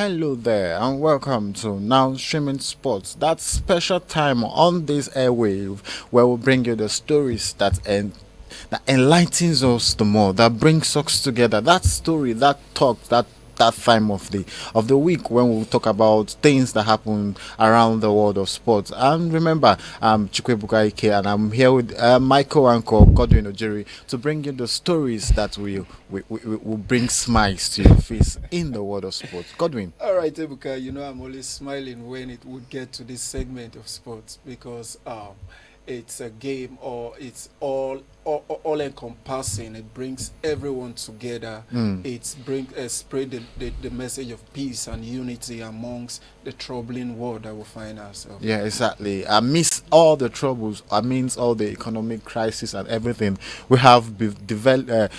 Hello there, and welcome to Now Streaming Sports. That special time on this airwave where we bring you the stories that enlightens us the more, that brings us together. That story, that talk, that time of the week when we talk about things that happen around the world of sports. And remember, I'm Chukwebuka Ike, and I'm here with Michael Uncle Godwin Ojeri to bring you the stories that will bring smiles to your face in the world of sports. Godwin. All right, Ebuka, I'm always smiling when it would get to this segment of sports because it's a game or it's all encompassing. It brings everyone together. It's spread the message of peace and unity amongst the troubling world that we find ourselves. Yeah, exactly. Amidst all the troubles, amidst all the economic crisis and everything we have developed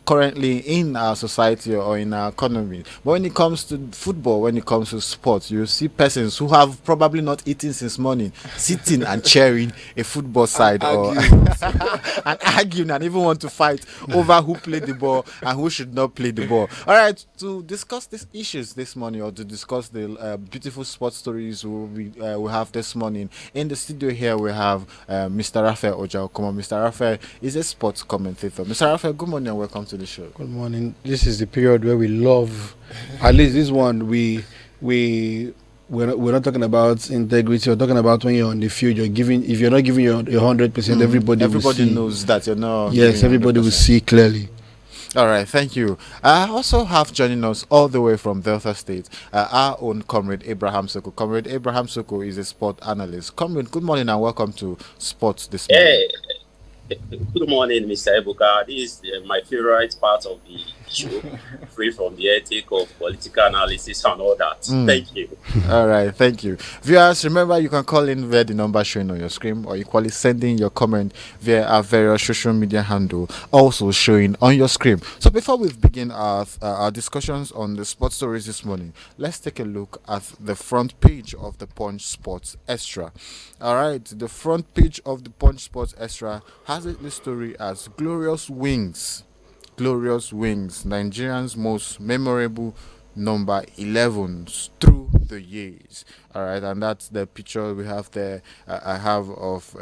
currently in our society or in our economy. But when it comes to football, when it comes to sports, you see persons who have probably not eaten since morning, sitting and cheering a football side or and arguing and even want to fight over who played the ball and who should not play the ball. All right, to discuss these issues this morning, or to discuss the beautiful sports stories we have this morning in the studio here, we have Mr. Raphael Ojaokoma. Mr. Raphael is a sports commentator. Mr. Raphael, good morning and welcome to the show. Good morning. This is the period where we love, at least this one, we're not talking about integrity. We're talking about when you're on the field. If you're not giving your 100%, everybody will see. Knows that you're not. Yes, everybody will see clearly. All right, thank you. I also have joining us all the way from Delta State, our own comrade Abraham Soko. Comrade Abraham Soko is a sport analyst. Comrade, good morning and welcome to Sports this morning. Good morning, Mr. Ebuka. This is my favorite part of the show, free from the ethic of political analysis and all that. Thank you. All right, thank you. Viewers, remember you can call in via the number showing on your screen, or equally send in your comment via our various social media handle also showing on your screen. So before we begin our discussions on the sports stories this morning, let's take a look at the front page of the Punch Sports Extra. All right, the front page of the Punch Sports Extra has the story as Glorious Wings, Nigerians' most memorable number 11s through the years. All right, and that's the picture we have there. I have of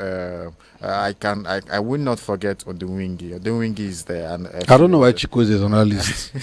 I will not forget on the wingy. The wingy is there, and I don't know why Chikwueze is on our list.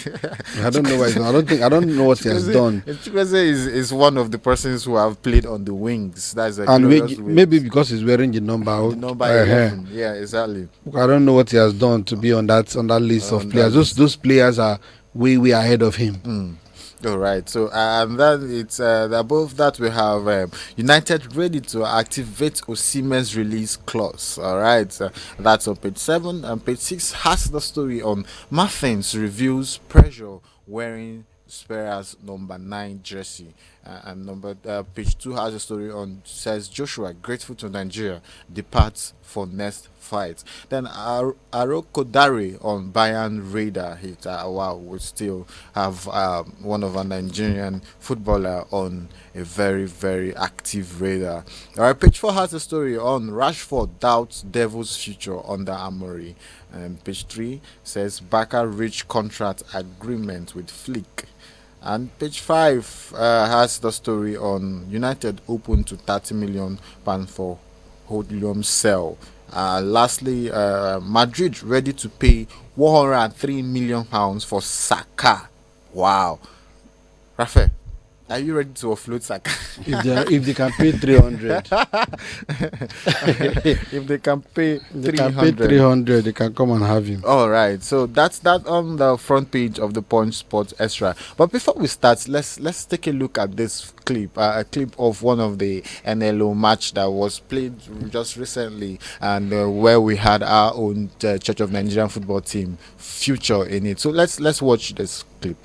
I don't know why. I don't know what he has done. Chikwueze is one of the persons who have played on the wings. That's a maybe because he's wearing the number. The number 11. Yeah, exactly. I don't know what he has done to be on that list of players. Those players are way ahead of him. All right, so and then it's above that we have United ready to activate Osimhen's release clause. All right, that's on page 7, and page 6 has the story on Martins reviews pressure wearing Spurs number 9 jersey, and page 2 has a story on says Joshua grateful to Nigeria departs for next fight. Then Aroko Dare on Bayern radar hit. Wow, we still have one of our Nigerian footballer on a very, very active radar. All right, page 4 has a story on Rashford doubts Devils' future under Amory. And page 3 says Barca reached contract agreement with Flick. And page 5 has the story on United open to £30 million for Hodlium sell. Lastly, Madrid ready to pay £103 million for Saka. Wow. Rafael, are you ready to offload Saka? If they can pay 300. If they can pay 300, they can come and have him. All right, so that's that on the front page of the Punch Sports Extra. But before we start, let's take a look at this clip, a clip of one of the NLO match that was played just recently, and where we had our own Church of Nigerian football team future in it. So let's watch this clip.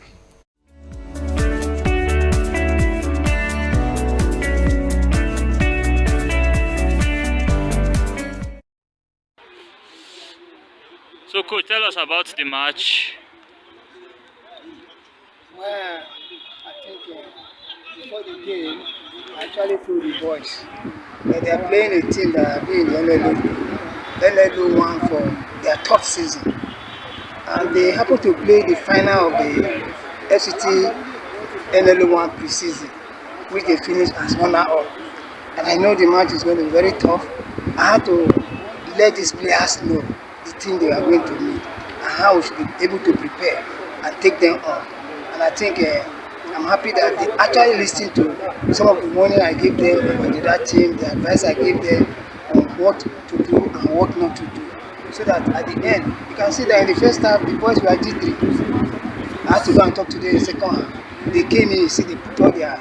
So, coach, tell us about the match. Well, I think before the game, I actually told the boys that they are playing a team that have been in the NLO one for their top season. And they happen to play the final of the FCT NLO1 preseason, which they finished as runner-up. And I know the match is going to be very tough. I had to let these players know the team they are going to meet and how we should be able to prepare and take them on. And I think I'm happy that they actually listened to some of the warning I gave them about that team, the advice I gave them on what to do and what not to do. So that at the end, you can see that in the first half, the boys were G3. I had to go and talk to them in the second half. They came in, you see, they put all their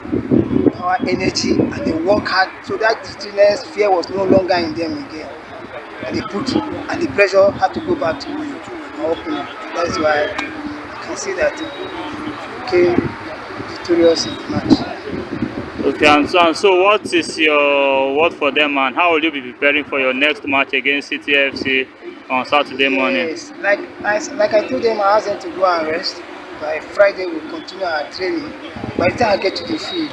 power, energy, and they work hard. So that G3ness, fear was no longer in them again. And they put, and the pressure had to go back to my opening. That's why you can see that came victorious in the match. Okay, and so what is your word for them, and how will you be preparing for your next match against CTFC on Saturday morning? Yes, like I told them, I asked them to go and rest. By Friday, we'll continue our training. By the time I get to the field,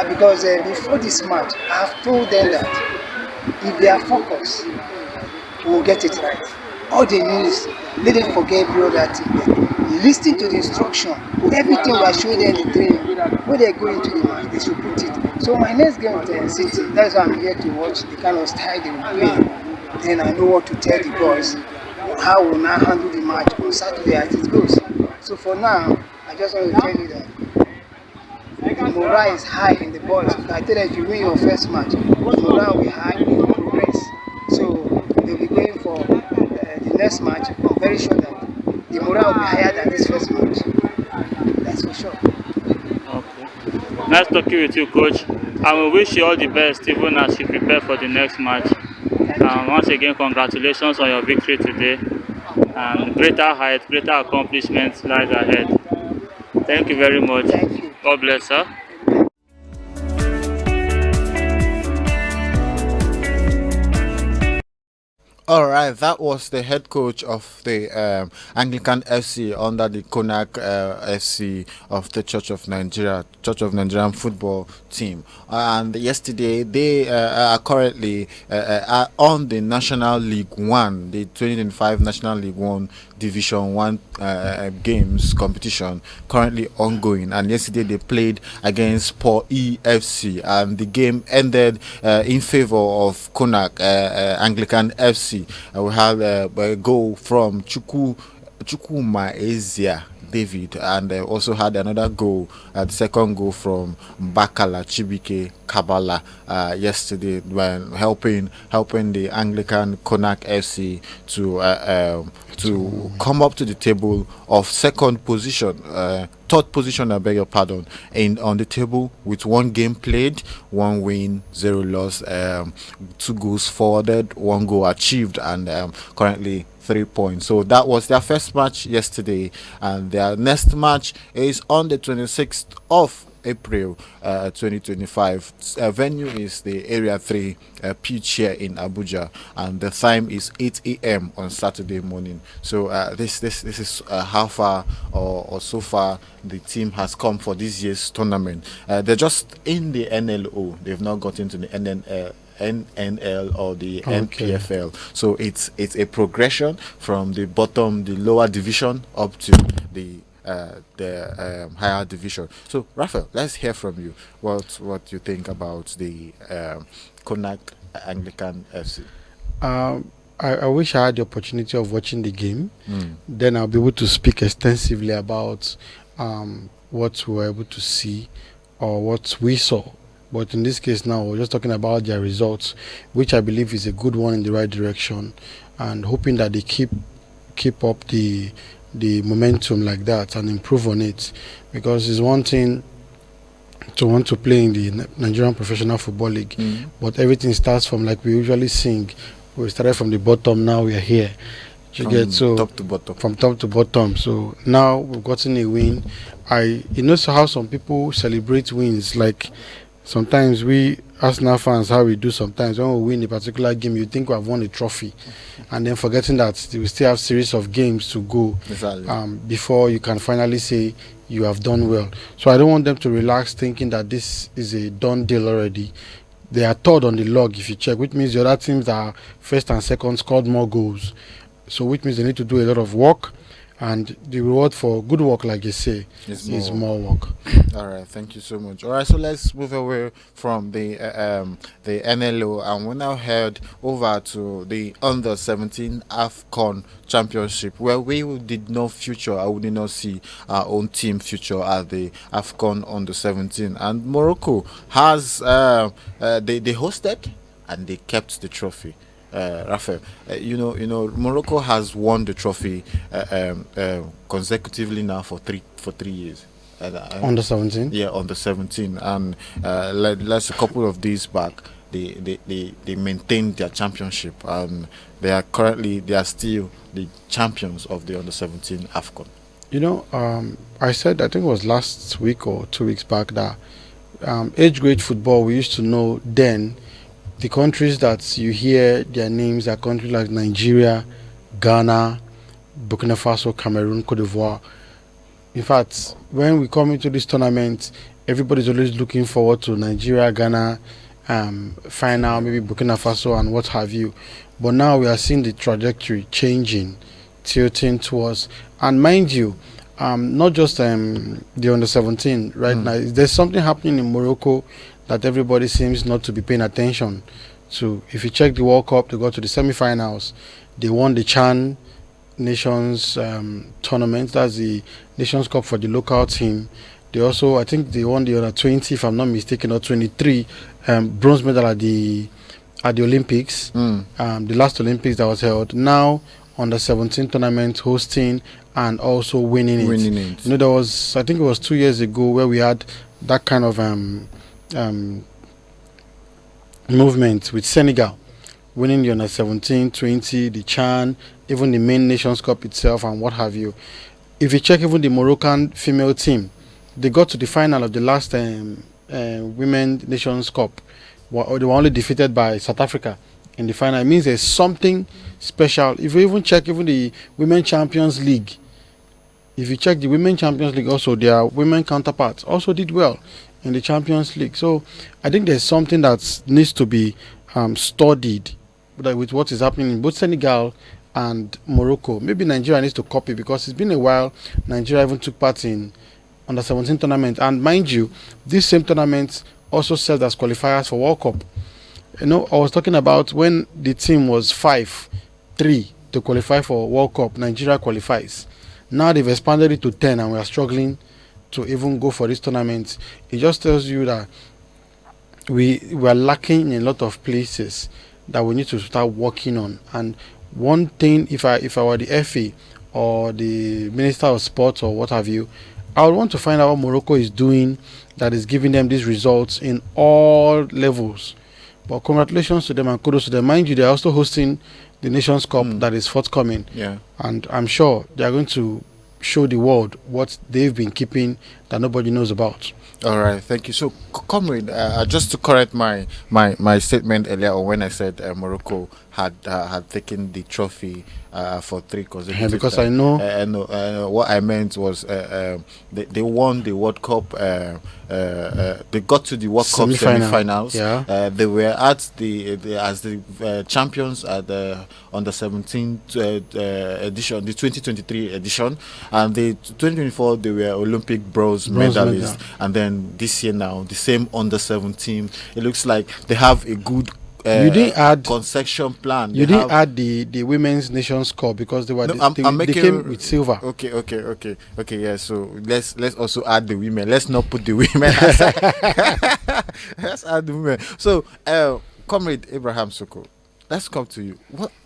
because before this match, I have told them that if they are focused, we'll get it right. All they need is let them forget every other thing. Listen to the instruction. Everything we are showing them in the training. When they go into the match, they should put it. So my next game with City, that's why I'm here to watch the kind of style they will play. Then I know what to tell the boys, how we'll now handle the match on Saturday as it goes. So for now, I just want to tell you that the morale is high in the boys. I tell them if you win your first match, the morale will be high in progress. So they'll be going for the next match. I'm very sure that the morale will be higher than this first match. That's for sure. Okay. Nice talking with you, Coach. I will wish you all the best even as you prepare for the next match. Once again, congratulations on your victory today. And greater heights, greater accomplishments lies ahead. Thank you very much. Thank you. God bless, sir. All right, that was the head coach of the Anglican FC under the Konak FC of the Church of Nigerian football team. And yesterday, they are currently are on the National League One, the 2025 National League One Division 1 games competition currently ongoing. And yesterday they played against Paul EFC, and the game ended in favor of Konak Anglican FC. We have a goal from Chukuma Ezia David, and also had another goal, the second goal from Bakala Chibike Kabala yesterday, when helping the Anglican Konak FC to come up to the table of second position, third position, I beg your pardon, on the table with one game played, 1 win, 0 loss, 2 goals forwarded, 1 goal achieved, and currently 3 points. So that was their first match yesterday, and their next match is on the 26th of April 2025. Venue is the Area 3 pitch here in Abuja, and the time is 8 a.m. on Saturday morning. So this is how far or so far the team has come for this year's tournament. They're just in the NLO. They've not got into the NNL or the NPFL. So it's a progression from the bottom, the lower division, up to the higher division. So Raphael, let's hear from you what you think about the Konak Anglican FC. I wish I had the opportunity of watching the game. Then I'll be able to speak extensively about what we were able to see or what we saw. But in this case now, we're just talking about their results, which I believe is a good one in the right direction, and hoping that they keep up the momentum like that and improve on it. Because it's one thing to want to play in the Nigerian Professional Football League, but everything starts from, like we usually sing, we started from the bottom, now we are here. Top to bottom. From top to bottom. So now we've gotten a win. You know how some people celebrate wins, like sometimes we Arsenal fans, how we do sometimes when we win a particular game, you think we have won a trophy, and then forgetting that we still have series of games to go before you can finally say you have done well. So I don't want them to relax thinking that this is a done deal already. They are third on the log if you check, which means the other teams that are first and second scored more goals. So which means they need to do a lot of work, and the reward for good work, like you say, is more work. All right, thank you so much. All right, so let's move away from the NLO, and we now head over to the under 17 AFCON Championship, where we did not future. I did not see our own team future at the AFCON under 17, and Morocco has they hosted and they kept the trophy. Raphael, Morocco has won the trophy consecutively now for 3 years. Under 17. Yeah, on the 17, and let's a couple of days back, they maintained their championship, and they are still the champions of the under 17 AFCON. I said, I think it was last week or 2 weeks back, that age grade football we used to know then. The countries that you hear their names are countries like Nigeria, Ghana, Burkina Faso, Cameroon, Cote d'Ivoire. In fact, when we come into this tournament, everybody's always looking forward to Nigeria, Ghana, final, maybe Burkina Faso, and what have you. But now we are seeing the trajectory changing, tilting towards, and mind you, not just the under 17 right now. There's something happening in Morocco that everybody seems not to be paying attention to. If you check the World Cup, they got to the semi-finals. They won the Chan Nations tournament. That's the Nations Cup for the local team. They also, I think, they won the under 20, if I'm not mistaken, or 23 bronze medal at the Olympics. The last Olympics that was held. Now under 17 tournament hosting and also winning it. There was, I think it was 2 years ago, where we had that kind of movement with Senegal winning the under 17, 20, the Chan, even the main Nations Cup itself, and what have you. If you check even the Moroccan female team, they got to the final of the last Women Nations Cup. They were only defeated by South Africa in the final. It means there's something special. If you even check even the Women Champions League, also their women counterparts also did well in the Champions League. So I think there's something that needs to be studied with what is happening in both Senegal and Morocco. Maybe Nigeria needs to copy, because it's been a while Nigeria even took part in under 17 tournament. And mind you, this same tournament also served as qualifiers for World Cup. I was talking about when the team was 5-3 to qualify for World Cup, Nigeria qualifies. Now they've expanded it to 10, and we are struggling to even go for this tournament. It just tells you that we are lacking in a lot of places that we need to start working on. And one thing, if I were the FA or the Minister of Sports or what have you, I would want to find out what Morocco is doing that is giving them these results in all levels. But congratulations to them and kudos to them. Mind you, they're also hosting the Nations Cup that is forthcoming. Yeah. And I'm sure they are going to show the world what they've been keeping that nobody knows about. All right, thank you. So, comrade, just to correct my statement earlier on when I said Morocco had taken the trophy for 3 consecutive. Yeah, because I know. What I meant was they won the World Cup. They got to the World Cup semi-finals. Yeah. They were at the champions at the under 17 edition, the 2023 edition, and the 2024 they were Olympic bronze medalists, and then this year now the same under 17. It looks like they have a good you didn't add concession plan. You didn't add the Women's Nations Cup because they were they came with silver. Okay. Yeah. So let's also add the women. Let's not put the women aside. Let's add the women. So, Comrade Abraham Soko, let's come to you.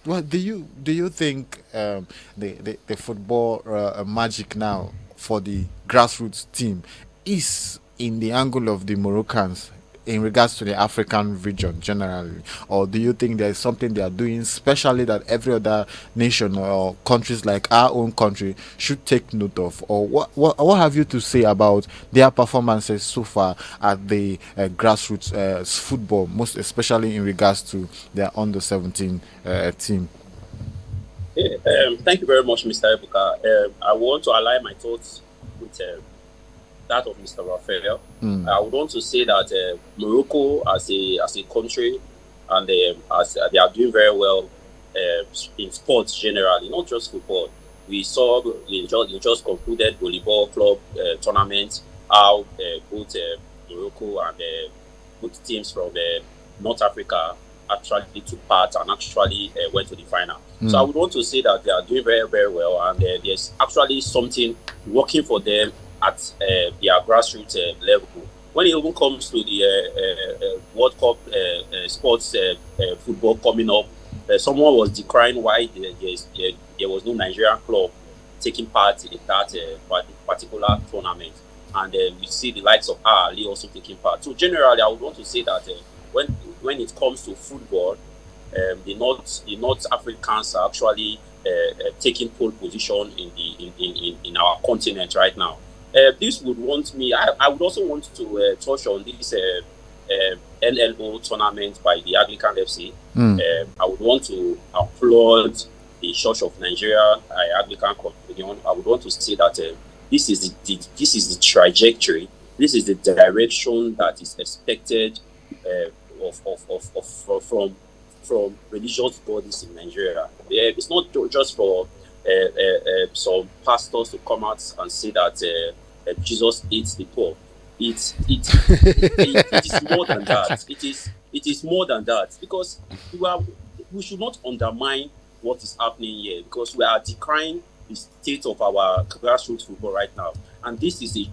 What do you think the football magic now for the grassroots team is in the angle of the Moroccans in regards to the African region generally, or do you think there's something they are doing specially that every other nation or countries like our own country should take note of, or what have you to say about their performances so far at the grassroots football, most especially in regards to their under 17 team? Thank you very much, Mr. Ebuka. I want to align my thoughts with that of Mr. Raphael. I would want to say that Morocco as a country and as they are doing very well in sports generally, not just football. We saw they just concluded volleyball club tournament how both Morocco and both teams from North Africa actually took part and actually went to the final. So I would want to say that they are doing very, very well, and there's actually something working for them at their grassroots level. When it even comes to the World Cup sports football coming up, someone was decrying why there was no Nigerian club taking part in that particular tournament. And we see the likes of Ali also taking part. So generally, I would want to say that when it comes to football, the North Africans are actually taking pole position in our continent right now. This would want me. I would also want to touch on this NLO tournament by the Anglican FC. I would want to applaud the Church of Nigeria Anglican Communion. I would want to say that this is the trajectory. This is the direction that is expected from religious bodies in Nigeria. It's not just for some pastors to come out and say that Jesus eats the poor. It is more than that. It is more than that, because we should not undermine what is happening here, because we are decrying the state of our grassroots football right now. And this is a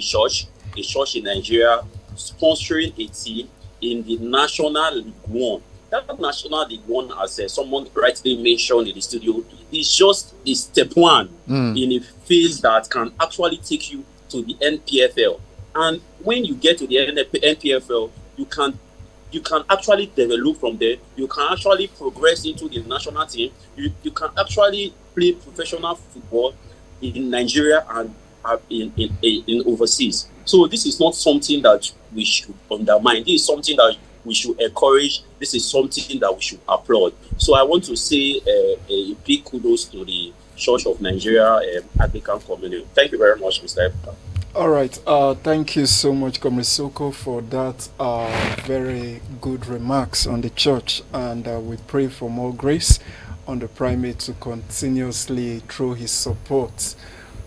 church in Nigeria sponsoring a team in the National League One. That National League One, as someone rightly mentioned in the studio, is just a step one in a phase that can actually take you to the NPFL. And when you get to the NPFL, you can actually develop from there. You can actually progress into the national team. You can actually play professional football in Nigeria and in overseas. So this is not something that we should undermine. This is something that we should encourage. This is something that we should applaud. So I want to say a big kudos to the Church of Nigeria Anglican Communion. Thank you very much, Mr. Ebuka. All right. Thank you so much, Comrade Soko, for that very good remarks on the church. And we pray for more grace on the primate to continuously throw his support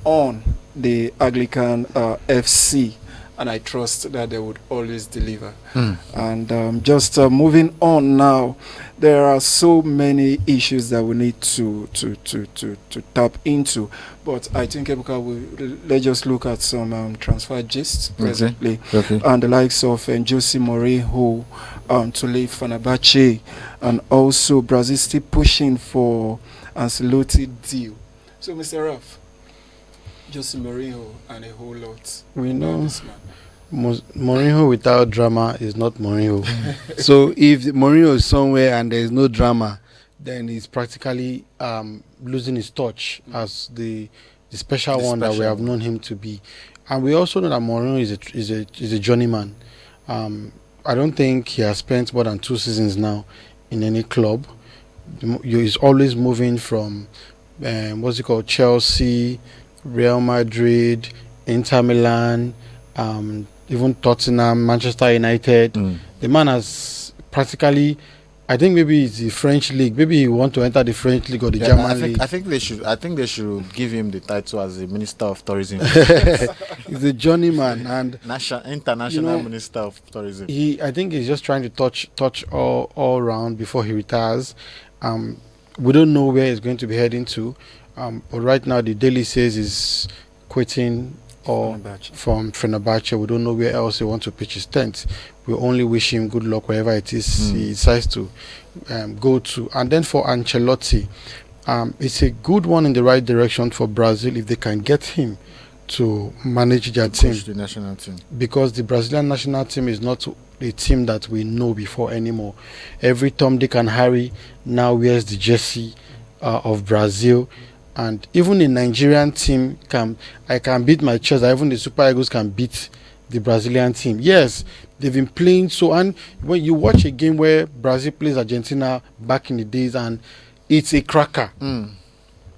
on the Anglican FC. And I trust that they would always deliver. And just moving on now, there are so many issues that we need to tap into. But I think, Ebuka, let's just look at some transfer gists presently. Okay. And the likes of Jose Mourinho to leave Fenerbahce, and also Brazil still pushing for Ancelotti deal. So, Mr. Raf, Jose Mourinho and a whole lot. We know this man. Mourinho without drama is not Mourinho. So if Mourinho is somewhere and there is no drama, then he's practically losing his touch as the special one that we have known him to be. And we also know that Mourinho is a journeyman. I don't think he has spent more than 2 seasons now in any club. He's always moving from Chelsea, Real Madrid, Inter Milan, even Tottenham, Manchester United. The man has practically, I think maybe it's the French league. Maybe he want to enter the French league or the German league. I think they should give him the title as the Minister of Tourism. He's a journeyman and international Minister of Tourism. I think he's just trying to touch all around before he retires. We don't know where he's going to be heading to. But right now the Daily says he's quitting from Fenerbahce. We don't know where else he wants to pitch his tent. We only wish him good luck wherever it is he decides to go to. And then for Ancelotti, it's a good one in the right direction for Brazil if they can get him to manage their team. The national team. Because the Brazilian national team is not a team that we know before anymore. Every Tom, Dick and Harry now wears the jersey of Brazil. And even the Nigerian team I can beat my chest. Even the Super Eagles can beat the Brazilian team. Yes, they've been playing so. And when you watch a game where Brazil plays Argentina back in the days, and it's a cracker.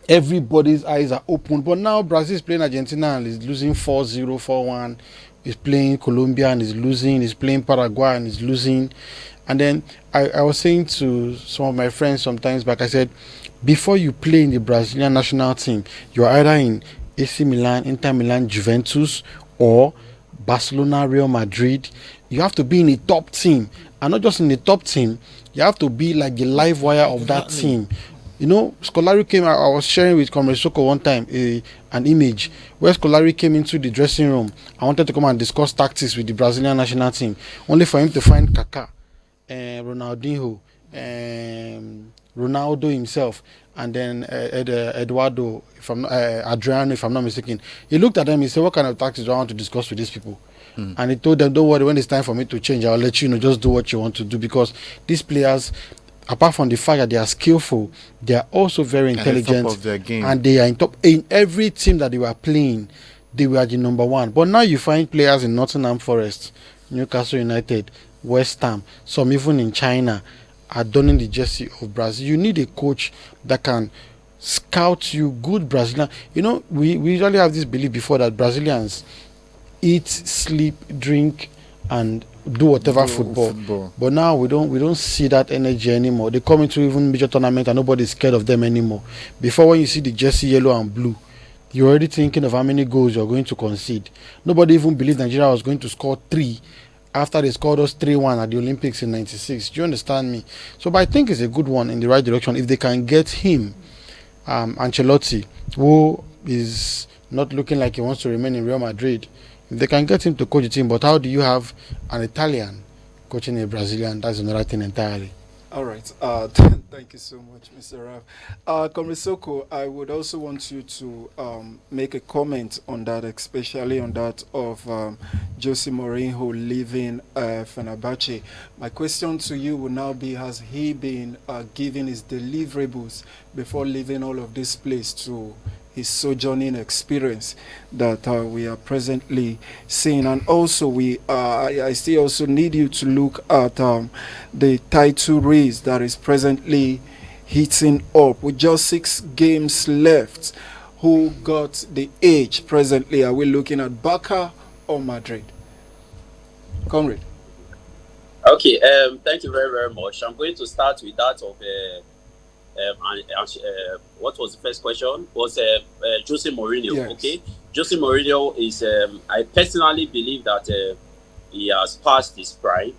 Everybody's eyes are open. But now Brazil is playing Argentina and is losing 4-0, 4-1. He's playing Colombia and is losing. He's playing Paraguay and is losing. And then I was saying to some of my friends sometimes back, I said, before you play in the Brazilian national team, you're either in AC Milan, Inter Milan, Juventus, or Barcelona, Real Madrid. You have to be in a top team, and not just in the top team. You have to be like the live wire of that team. You know, Scolari came. I was sharing with Comrade Soko one time an image where Scolari came into the dressing room. I wanted to come and discuss tactics with the Brazilian national team, only for him to find Kaká, Ronaldinho, Ronaldo himself, and then Eduardo, if I'm Adriano, if I'm not mistaken. He looked at them. He said, "What kind of tactics do I want to discuss with these people?" And he told them, "Don't worry. When it's time for me to change, I'll let you know. Just do what you want to do, because these players, apart from the fact that they are skillful, they are also very intelligent, of their game. and they are in top in every team that they were playing. They were the number one. But now you find players in Nottingham Forest, Newcastle United, West Ham, some even in China, are donning the jersey of Brazil. You need a coach that can scout you good Brazilian. You know, we usually have this belief before that Brazilians eat, sleep, drink, and do whatever football. But now we don't see that energy anymore. They come into even major tournament and nobody's scared of them anymore. Before, when you see the jersey yellow and blue, you're already thinking of how many goals you're going to concede. Nobody even believed Nigeria was going to score 3 after they scored us 3-1 at the Olympics in '96. Do you understand me? So, but I think it's a good one in the right direction if they can get him, Ancelotti, who is not looking like he wants to remain in Real Madrid. If they can get him to coach the team, but how do you have an Italian coaching a Brazilian? That's another thing entirely. All right. Thank you so much, Mr. Rav. Komisoko, I would also want you to make a comment on that, especially on that of Jose Mourinho leaving Fenerbahce. My question to you will now be, has he been giving his deliverables before leaving all of this place to his sojourning experience that we are presently seeing? And also, I still also need you to look at the title race that is presently heating up with just 6 games left. Who got the edge presently? Are we looking at Barca or Madrid? Comrade. Okay, thank you very, very much. I'm going to start with that of what was the first question? Was Jose Mourinho. Yes. Okay, Jose Mourinho is, I personally believe that he has passed his prime,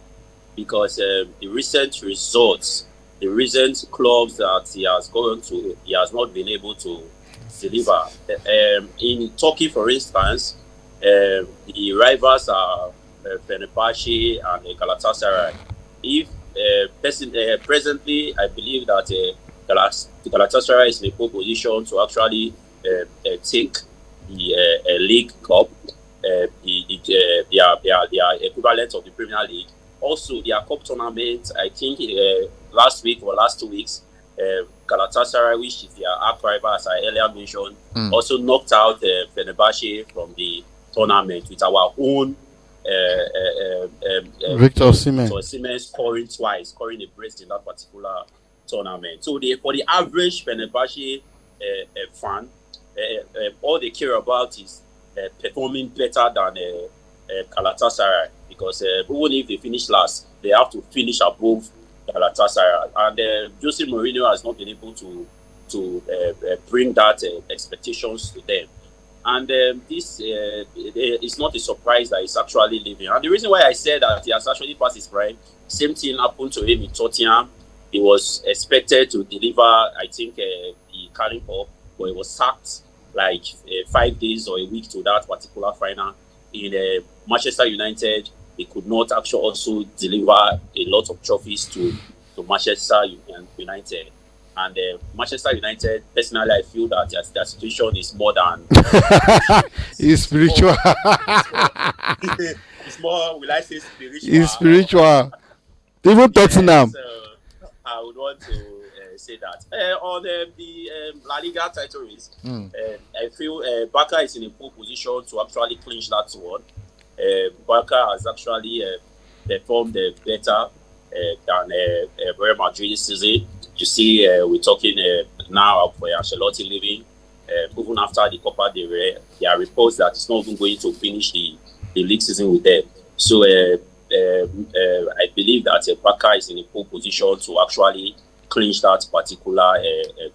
because the recent results, the recent clubs that he has gone to, he has not been able to deliver. In Turkey, for instance, the rivals are Fenerbahce and Galatasaray. If presently, I believe that Galatasaray is in a pole position to actually take the League Cup, the equivalent of the Premier League. Also, their cup tournament, I think last week or last 2 weeks, Galatasaray, which is their arch rival, as I earlier mentioned, also knocked out Fenerbahce from the tournament with our own Victor Osimhen. So Osimhen scoring a brace in that particular tournament. So for the average Fenerbahce fan, all they care about is performing better than Galatasaray, because even if they finish last, they have to finish above Galatasaray. And Jose Mourinho has not been able to bring that expectations to them. And this is not a surprise that he's actually leaving. And the reason why I said that he has actually passed his prime, same thing happened to him in Tottenham. He was expected to deliver, I think, the Carling Cup, but he was sacked like 5 days or a week to that particular final. In Manchester United, he could not actually also deliver a lot of trophies to Manchester United. And Manchester United, personally, I feel that their situation is more than... It's spiritual. It's more, will I say spiritual? It's spiritual. Even Tottenham. Yes, I would want to say that. On the La Liga title race, I feel Barca is in a poor position to actually clinch that one. Barca has actually performed better than Real Madrid this season. You see, we're talking now of Ancelotti leaving. Even after the Copa del Rey, there are reports that it's not even going to finish the league season with them. So I believe that Barca is in a poor position to actually clinch that particular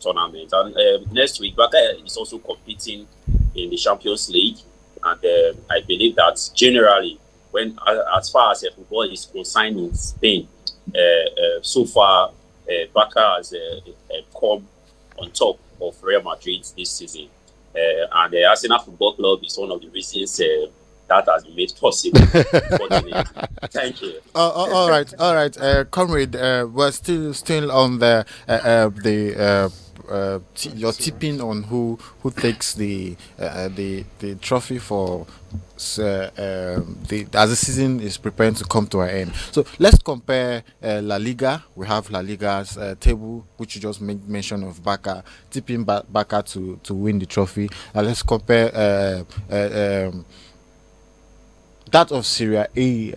tournament. And next week, Barca is also competing in the Champions League. I believe that generally, when as far as football is concerned in Spain, so far, Barca has come on top of Real Madrid this season. And the Arsenal Football Club is one of the reasons that has been made possible. Thank you. All right, comrade. We're still on your tipping on who takes the trophy for as the season is preparing to come to an end. So let's compare La Liga. We have La Liga's table, which you just made mention of, Barca tipping Barca to win the trophy. Let's compare that of Serie A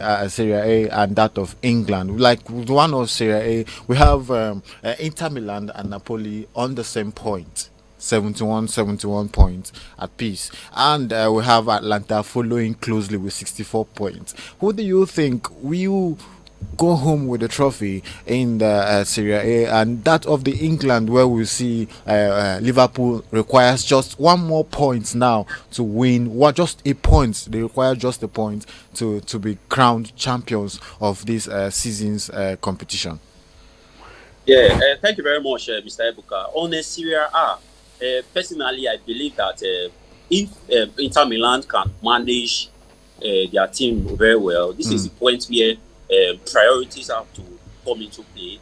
and that of England. Like the one of Serie A, we have Inter Milan and Napoli on the same point. 71 points at peace, and we have Atlanta following closely with 64 points. Who do you think will go home with the trophy in the Serie A, and that of the England, where we see Liverpool requires just one more point now to win? Just a point. They require just a point to be crowned champions of this season's competition. Yeah, thank you very much, Mr. Ebuka. On the Serie A, personally, I believe that if Inter Milan can manage their team very well, this is the point where priorities have to come into play.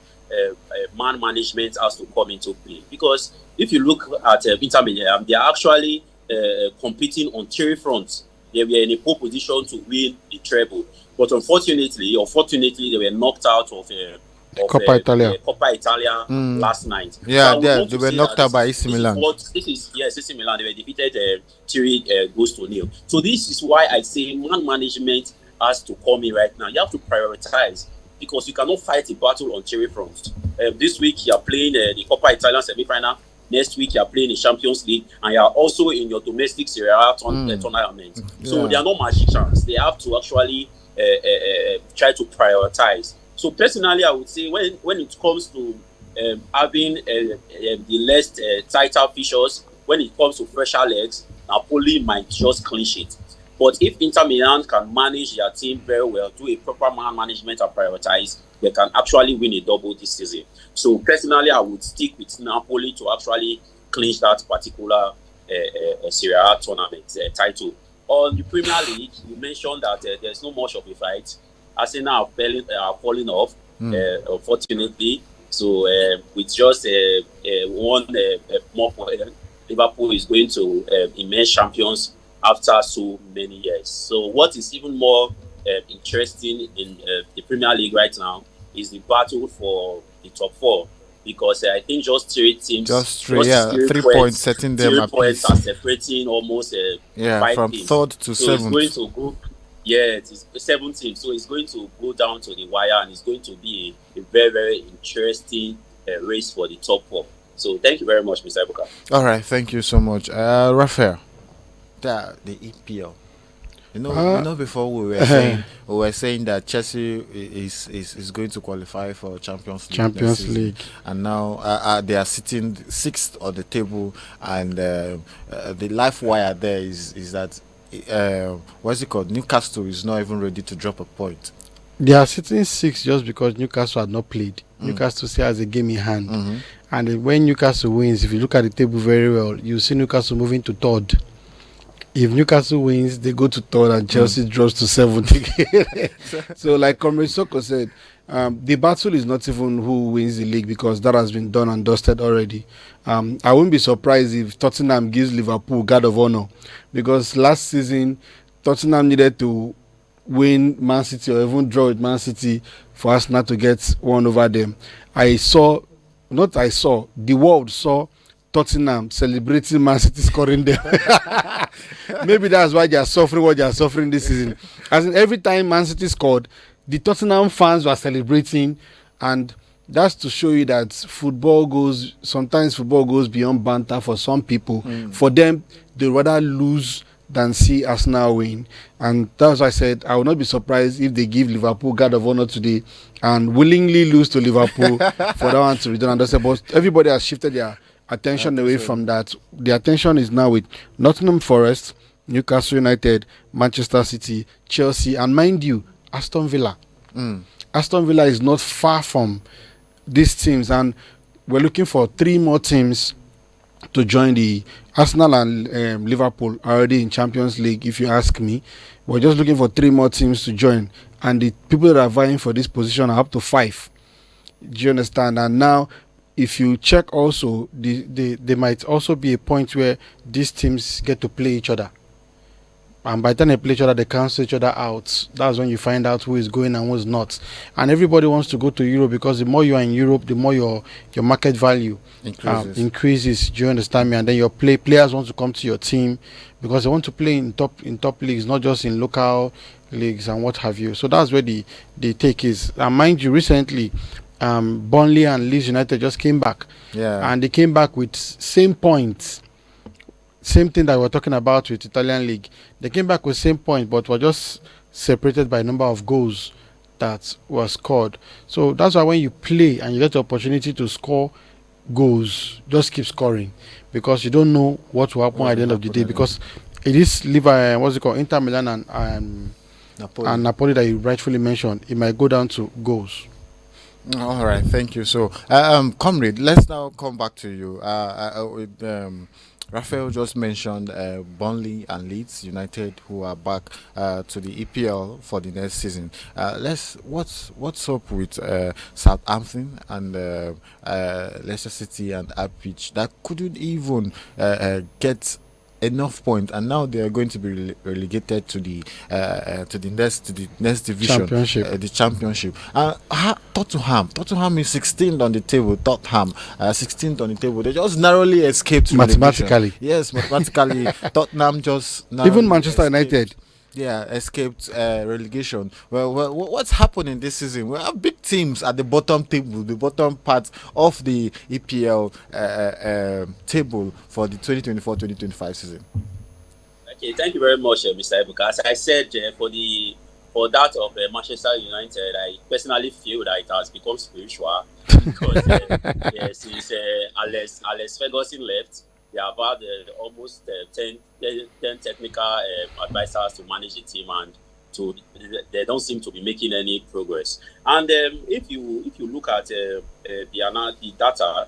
Man management has to come into play, because if you look at Inter Milan, they are actually competing on three fronts. They were in a pole position to win the treble, but unfortunately, they were knocked out of Coppa Italia last night. Yeah, so they were knocked out by AC Milan. AC Milan. They were defeated 3-0. So this is why I say man management has to come in right now. You have to prioritize, because you cannot fight a battle on three fronts. This week you are playing the Coppa Italia semi-final. Next week you are playing the Champions League, and you are also in your domestic Serie A tournament. So they are not magicians. They have to actually try to prioritize. So personally, I would say when it comes to having the less tighter fixtures, when it comes to fresher legs, Napoli might just clinch it. But if Inter Milan can manage their team very well, do a proper man management and prioritize, they can actually win a double this season. So personally, I would stick with Napoli to actually clinch that particular Serie A tournament title. On the Premier League, you mentioned that there's not much of a fight. Arsenal are falling off, unfortunately. So with just one more point, Liverpool is going to emerge champions after so many years. So what is even more interesting in the Premier League right now is the battle for the top four, because I think just three teams, just 3 points setting them up. 3 points are separating almost 5 from teams. third to seventh. It's going to go. Yeah, it is 7 teams, so it's going to go down to the wire, and it's going to be a very, very interesting race for the top 4. So thank you very much, Mr. Ebuka. All right, thank you so much, Raphael. The EPL. You know, before we were saying that Chelsea is going to qualify for Champions League, and now they are sitting 6th on the table, and the life wire there is that. What's it called? Newcastle is not even ready to drop a point. They are sitting 6th just because Newcastle had not played. Newcastle still has a game in hand. And when Newcastle wins, if you look at the table very well, you see Newcastle moving to 3rd. If Newcastle wins, they go to 3rd, and Chelsea drops to 7th. So like Comrade Soko said, the battle is not even who wins the league, because that has been done and dusted already. I wouldn't be surprised if Tottenham gives Liverpool guard of honor, because last season Tottenham needed to win Man City or even draw with Man City for Arsenal to get one over them. The world saw Tottenham celebrating Man City scoring them. Maybe that's why they are suffering what they are suffering this season. As in, every time Man City scored, the Tottenham fans were celebrating, and that's to show you that sometimes football goes beyond banter for some people. For them, they rather lose than see Arsenal win. And that's why I said I would not be surprised if they give Liverpool guard of honor today and willingly lose to Liverpool for that one to be done. But everybody has shifted their attention away from that. The attention is now with Nottingham Forest, Newcastle United, Manchester City, Chelsea, and mind you, Aston Villa. Aston Villa is not far from these teams, and we're looking for 3 more teams to join. The Arsenal and Liverpool are already in Champions League, if you ask me. We're just looking for 3 more teams to join, and the people that are vying for this position are up to 5. Do you understand? And now, if you check also, there might also be a point where these teams get to play each other. And by the time they play each other, they cancel each other out. That's when you find out who is going and who is not. And everybody wants to go to Europe, because the more you are in Europe, the more your market value increases. Do you understand me? And then your players want to come to your team, because they want to play in top leagues, not just in local leagues and what have you. So that's where the take is. And mind you, recently, Burnley and Leeds United just came back. Yeah. And they came back with same points. Same thing that we're talking about with Italian league. They came back with same point, but were just separated by number of goals that were scored. So that's why when you play and you get the opportunity to score goals, just keep scoring, because you don't know what will happen at the end of the day. Because it is Inter Milan and Napoli that you rightfully mentioned. It might go down to goals. All right, thank you. So, comrade, let's now come back to you. Raphael just mentioned Burnley and Leeds United, who are back to the EPL for the next season. What's up with Southampton and Leicester City and Ipswich that couldn't even get enough points, and now they are going to be relegated to the next division, the championship. Tottenham is 16th on the table. Tottenham 16th on the table. They just narrowly escaped mathematically. Yes, mathematically. Tottenham just even Manchester United. Yeah, escaped relegation. Well, what's happening this season? We have big teams at the bottom table, the bottom part of the EPL table for the 2024-2025 season. Okay, thank you very much, Mr. Ebuka. As I said, for that of Manchester United, I personally feel that it has become spiritual, because since Alex Ferguson left, they have had almost 10 technical advisors to manage the team, and they don't seem to be making any progress. And if you look at the data,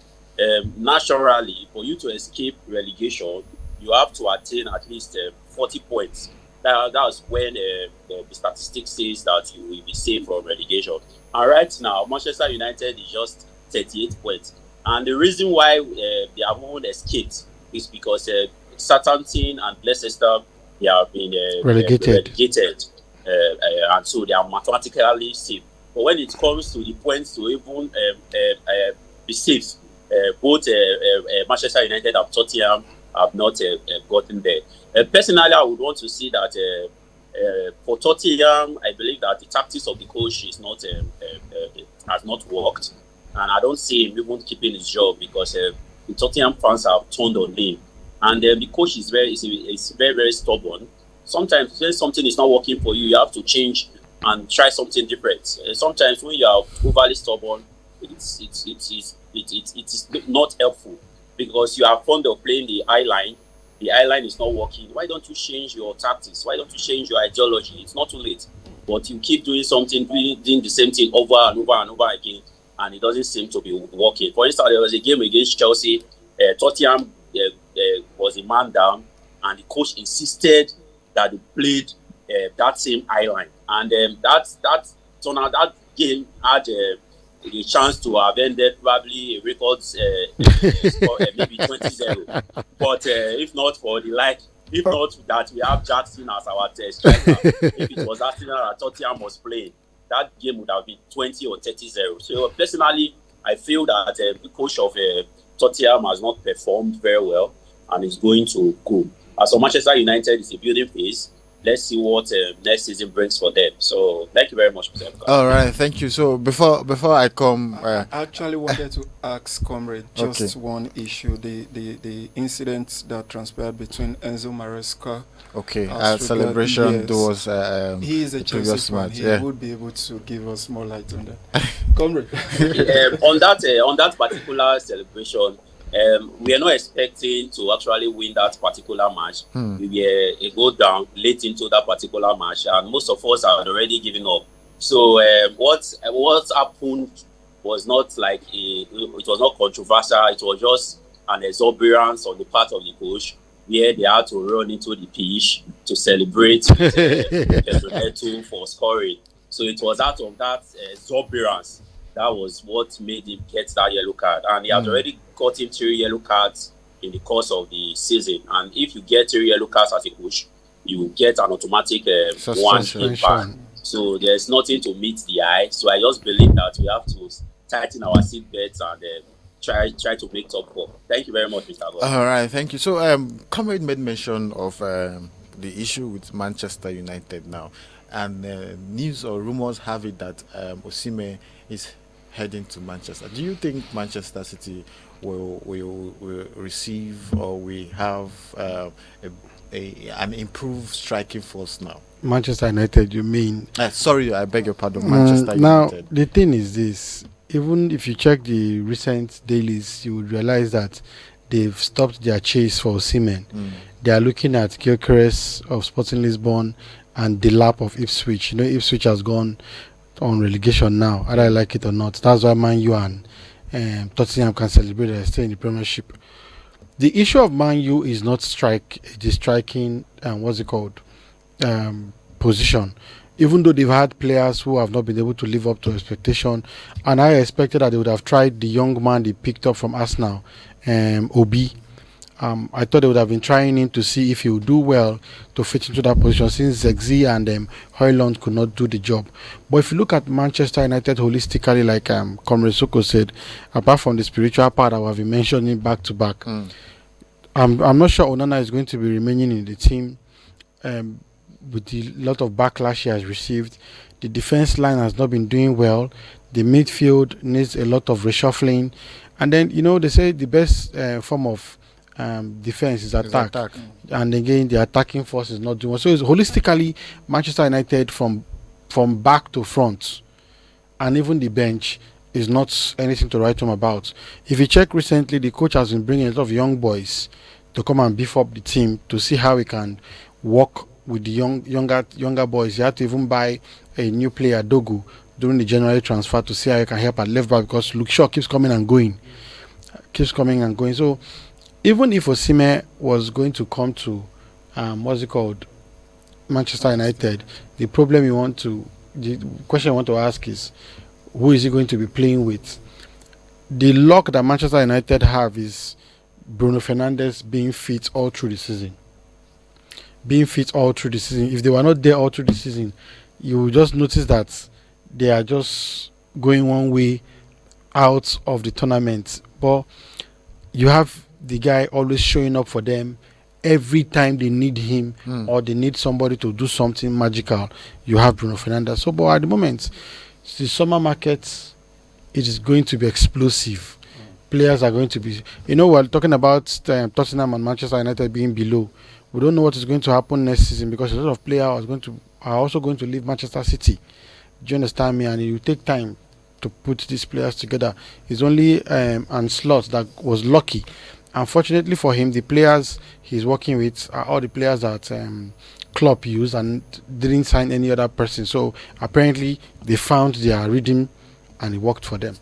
naturally, for you to escape relegation, you have to attain at least 40 points. That's when the statistics says that you will be safe from relegation. And right now, Manchester United is just 38 points. And the reason why they haven't escaped is because Southampton and Leicester, they have been relegated, and so they are mathematically safe. But when it comes to the points to even be safe, both Manchester United and Tottenham have not gotten there. Personally, I would want to see that for Tottenham, I believe that the tactics of the coach is not has not worked, and I don't see him even keeping his job, because the Tottenham fans have turned on him, and the coach is very stubborn. Sometimes when something is not working for you, you have to change and try something different. Sometimes when you are overly stubborn, it is not helpful, because you are fond of playing the eye line. The eye line is not working. Why don't you change your tactics? Why don't you change your ideology? It's not too late. But you keep doing something, doing the same thing over and over and over again, and it doesn't seem to be working. For instance, there was a game against Chelsea. Tottenham was a man down, and the coach insisted that they played that same eye line, and that game had a chance to have ended probably a record score, maybe 20-0. But if not for if not that we have Jackson as our striker, if it was Arsenal that Tottenham was playing, that game would have been 20 or 30-0. So personally, I feel that the coach of Tottenham has not performed very well and is going to go. As for Manchester United, it's a building phase. Let's see what next season brings for them. So thank you very much, Mr. Ebuka. All right, thank you. So before I come, I actually wanted to ask Comrade just one issue: the incident that transpired between Enzo Maresca. Okay, celebration. Yes. There was he is a Chelsea fan. He would be able to give us more light on that. Comrade. On that particular celebration, We are not expecting to actually win that particular match. We were a goal down late into that particular match, and most of us had already given up. So what happened was not like it was not controversial. It was just an exuberance on the part of the coach, where they had to run into the pitch to celebrate with Pedro for scoring. So it was out of that exuberance that was what made him get that yellow card. And he had already gotten 3 yellow cards in the course of the season. And if you get 3 yellow cards as a coach, you will get an automatic 1 game ban. So there's nothing to meet the eye. So I just believe that we have to tighten our seatbelts and try to make top 4. Thank you very much, Mr. God. All right, thank you. So, Comrade made mention of the issue with Manchester United now, and news or rumors have it that Osimhen is heading to Manchester. Do you think Manchester City will receive, or we have an improved striking force now? Manchester United, you mean? Sorry, I beg your pardon. Manchester United. Now, the thing is this. Even if you check the recent dailies, you would realize that they've stopped their chase for Osimhen. They are looking at Gyökeres of Sporting Lisbon and the lap of Ipswich. You know, Ipswich has gone on relegation now, whether I like it or not. That's why Man U and Tottenham can celebrate that they stay in the Premiership. The issue of Man U is not the striking, position. Even though they've had players who have not been able to live up to expectation, and I expected that they would have tried the young man they picked up from Arsenal, Obi. I thought they would have been trying him to see if he would do well to fit into that position, since Zegzi and Højlund could not do the job. But if you look at Manchester United holistically, like Comrade Soko said, apart from the spiritual part I have been mentioning back to back, I'm not sure Onana is going to be remaining in the team. With the lot of backlash he has received, the defense line has not been doing well. The midfield needs a lot of reshuffling, and then they say the best form of defense is attack. And again, the attacking force is not doing well. So it's holistically Manchester United from back to front, and even the bench is not anything to write home about. If you check recently, the coach has been bringing a lot of young boys to come and beef up the team to see how we can work with the younger boys. You have to even buy a new player, Dogu, during the January transfer to see how you can help at left back, because Luke Shaw keeps coming and going. So even if Osimhen was going to come to Manchester United, the question you want to ask is, who is he going to be playing with? The luck that Manchester United have is Bruno Fernandes being fit all through the season. If they were not there all through the season, you will just notice that they are just going one way out of the tournament. But you have the guy always showing up for them every time they need him, or they need somebody to do something magical. You have Bruno Fernandes. So, but at the moment, the summer market, it is going to be explosive. Players are going to be, we're talking about Tottenham and Manchester United being below. We don't know what is going to happen next season, because a lot of players are also going to leave Manchester City. Do you understand me? And it will take time to put these players together. It's only Ancelotti that was lucky. Unfortunately for him, the players he's working with are all the players that Klopp used and didn't sign any other person. So apparently they found their rhythm and it worked for them.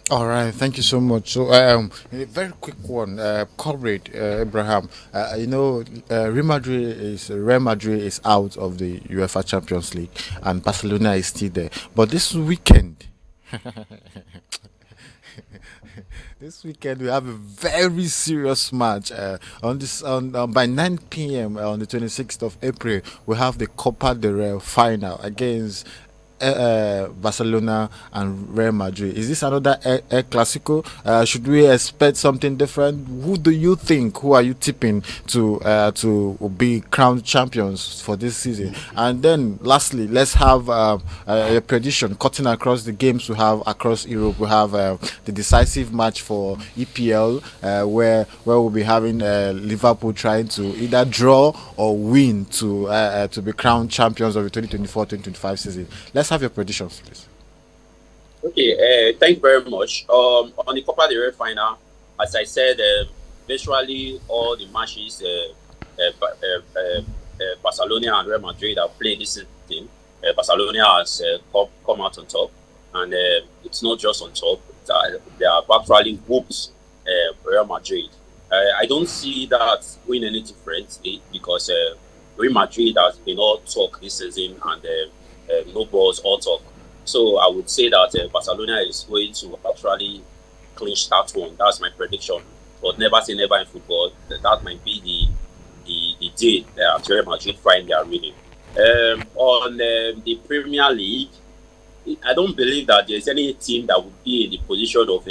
All right, thank you so much. So, a very quick one, Comrade Abraham. Real Madrid is out of the UEFA Champions League, and Barcelona is still there. But this weekend, we have a very serious match. By 9 p.m. on the 26th of April, we have the Copa del Rey final against Barcelona and Real Madrid. Is this another El Clasico? Should we expect something different? Who do you think? Who are you tipping to be crowned champions for this season? And then, lastly, let's have a prediction cutting across the games we have across Europe. We have the decisive match for EPL, where we'll be having Liverpool trying to either draw or win to be crowned champions of the 2024-2025 season. Let's have your predictions, please. Okay, thank you very much. On the Copa del Rey final, as I said, virtually all the matches Barcelona and Real Madrid have played this season. Barcelona has come out on top, and it's not just on top. They have actually whooped Real Madrid. I don't see that win any differently because Real Madrid has been all talk this season and no balls, all talk. So I would say that Barcelona is going to actually clinch that one. That's my prediction. But never say never in football. That might be the day that Real Madrid find their rhythm. On the Premier League, I don't believe that there's any team that would be in the position of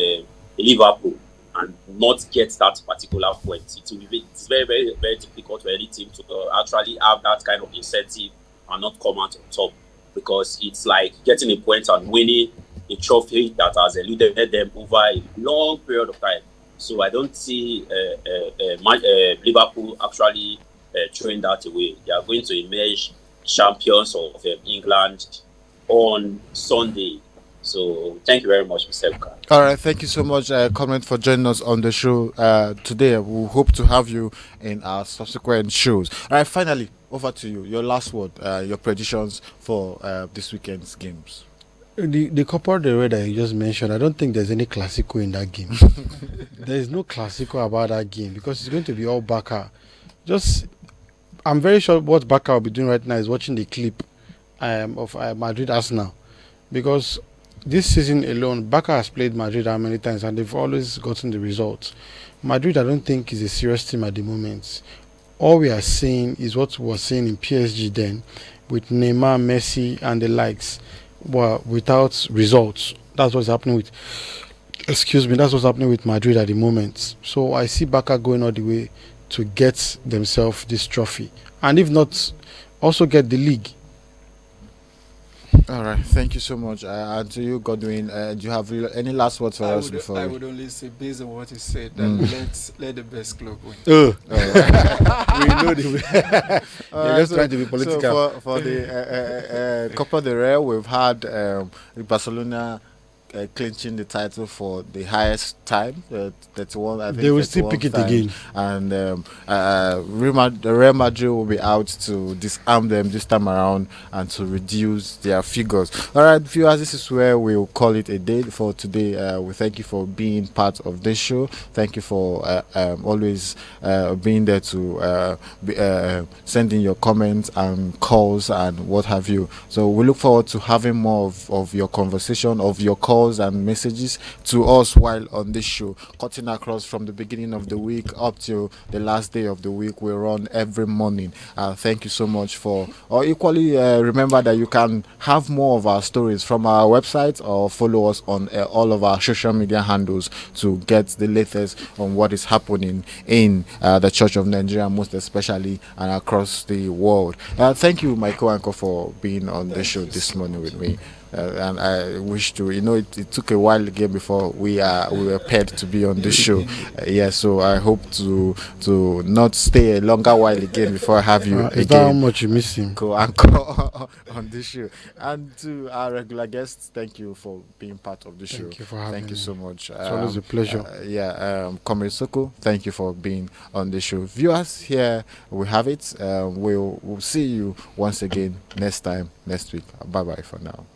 Liverpool and not get that particular point. It's very, very, very difficult for any team to actually have that kind of incentive and not come out on top, because it's like getting a point and winning a trophy that has eluded them over a long period of time. So I don't see Liverpool actually throwing that away. They are going to emerge champions of England on Sunday. So thank you very much, Mr. Ebuka. All right, thank you so much, Comment, for joining us on the show today. We hope to have you in our subsequent shows. All right, finally, over to you. Your last word, your predictions for this weekend's games. The Copa del Rey that you just mentioned, I don't think there's any Clasico in that game. There is no Clasico about that game because it's going to be all Barca. I'm very sure what Barca will be doing right now is watching the clip of Madrid Arsenal, because this season alone, Barca has played Madrid how many times and they've always gotten the results. Madrid, I don't think, is a serious team at the moment. All we are seeing is what we were seeing in PSG then, with Neymar, Messi, and the likes, but without results. That's what's happening with. That's what's happening with Madrid at the moment. So I see Barca going all the way to get themselves this trophy, and if not, also get the league. All right, thank you so much. And to you, Godwin, do you have any last words for us before? I would only say, based on what you said, that let the best club win. We know the You're just trying to be political. So for the Copa del Rey, we've had Barcelona clinching the title for the highest time, 31. I think they will still pick it again, and Real Madrid will be out to disarm them this time around and to reduce their figures. All right, viewers, this is where we'll call it a day for today. We thank you for being part of this show. Thank you for always being there to sending your comments and calls and what have you. So we look forward to having more of your conversation, of your calls and messages to us while on this show, cutting across from the beginning of the week up till the last day of the week. We run every morning. Thank you so much or equally remember that you can have more of our stories from our website or follow us on all of our social media handles to get the latest on what is happening in the Church of Nigeria, most especially, and across the world. Thank you, my co-anchor, for being on the show this morning with me. And I wish to, it took a while again before we were paired to be on this show. So I hope to not stay a longer while again before I have you is that how much you miss him? Co-anchor on this show. And to our regular guests, thank you for being part of the show. Thank you for having me. Thank you so much. It's always a pleasure. Comrade Soko, thank you for being on the show. Viewers, here we have it. We'll see you once again next week. Bye bye for now.